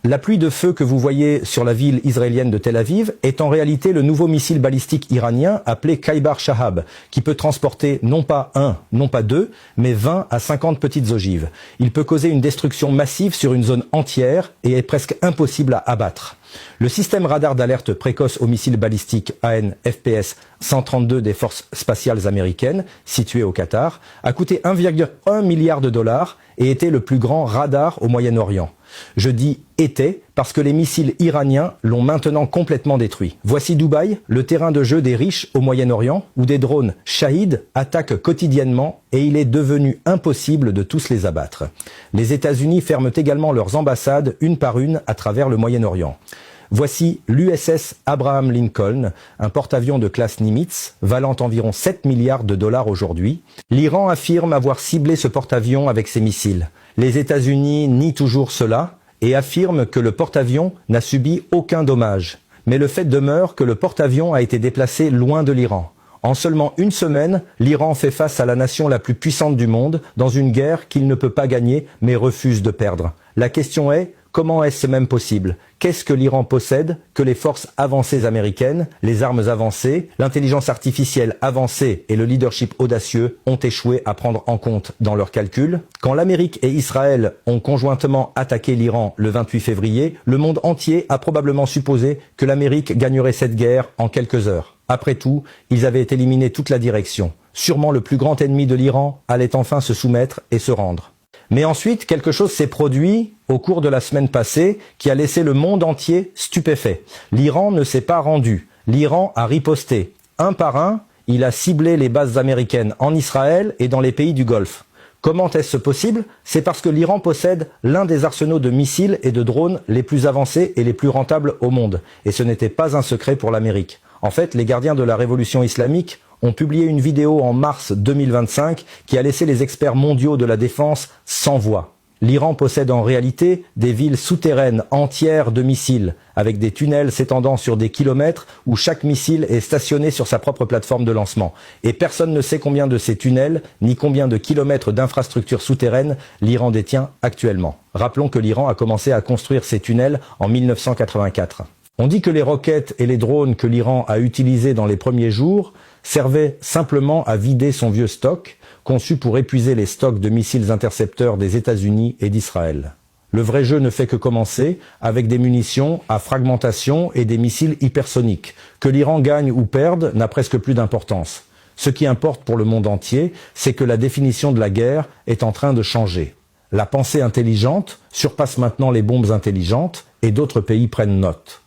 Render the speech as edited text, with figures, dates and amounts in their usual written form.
La pluie de feu que vous voyez sur la ville israélienne de Tel Aviv est en réalité le nouveau missile balistique iranien appelé Kaibar Shahab, qui peut transporter non pas 1, non pas 2, mais 20 à 50 petites ogives. Il peut causer une destruction massive sur une zone entière et est presque impossible à abattre. Le système radar d'alerte précoce aux missiles balistiques AN/FPS 132 des forces spatiales américaines, situé au Qatar, a coûté 1,1 milliard de dollars et était le plus grand radar au Moyen-Orient. Je dis « était » parce que les missiles iraniens l'ont maintenant complètement détruit. Voici Dubaï, le terrain de jeu des riches au Moyen-Orient, où des drones Shahid attaquent quotidiennement et il est devenu impossible de tous les abattre. Les États-Unis ferment également leurs ambassades une par une à travers le Moyen-Orient. Voici l'USS Abraham Lincoln, un porte-avions de classe Nimitz, valant environ 7 milliards de dollars aujourd'hui. L'Iran affirme avoir ciblé ce porte-avions avec ses missiles. Les États-Unis nient toujours cela et affirment que le porte-avions n'a subi aucun dommage. Mais le fait demeure que le porte-avions a été déplacé loin de l'Iran. En seulement une semaine, l'Iran fait face à la nation la plus puissante du monde dans une guerre qu'il ne peut pas gagner mais refuse de perdre. La question est: comment est-ce même possible? Qu'est-ce que l'Iran possède que les forces avancées américaines, les armes avancées, l'intelligence artificielle avancée et le leadership audacieux ont échoué à prendre en compte dans leurs calculs? Quand l'Amérique et Israël ont conjointement attaqué l'Iran le 28 février, le monde entier a probablement supposé que l'Amérique gagnerait cette guerre en quelques heures. Après tout, ils avaient éliminé toute la direction. Sûrement le plus grand ennemi de l'Iran allait enfin se soumettre et se rendre. Mais ensuite, quelque chose s'est produit au cours de la semaine passée qui a laissé le monde entier stupéfait. L'Iran ne s'est pas rendu. L'Iran a riposté. Un par un, il a ciblé les bases américaines en Israël et dans les pays du Golfe. Comment est-ce possible? C'est parce que l'Iran possède l'un des arsenaux de missiles et de drones les plus avancés et les plus rentables au monde. Et ce n'était pas un secret pour l'Amérique. En fait, les gardiens de la révolution islamique ont publié une vidéo en mars 2025 qui a laissé les experts mondiaux de la défense sans voix. L'Iran possède en réalité des villes souterraines entières de missiles, avec des tunnels s'étendant sur des kilomètres où chaque missile est stationné sur sa propre plateforme de lancement. Et personne ne sait combien de ces tunnels, ni combien de kilomètres d'infrastructures souterraines l'Iran détient actuellement. Rappelons que l'Iran a commencé à construire ces tunnels en 1984. On dit que les roquettes et les drones que l'Iran a utilisés dans les premiers jours servait simplement à vider son vieux stock, conçu pour épuiser les stocks de missiles intercepteurs des États-Unis et d'Israël. Le vrai jeu ne fait que commencer avec des munitions à fragmentation et des missiles hypersoniques. Que l'Iran gagne ou perde n'a presque plus d'importance. Ce qui importe pour le monde entier, c'est que la définition de la guerre est en train de changer. La pensée intelligente surpasse maintenant les bombes intelligentes et d'autres pays prennent note.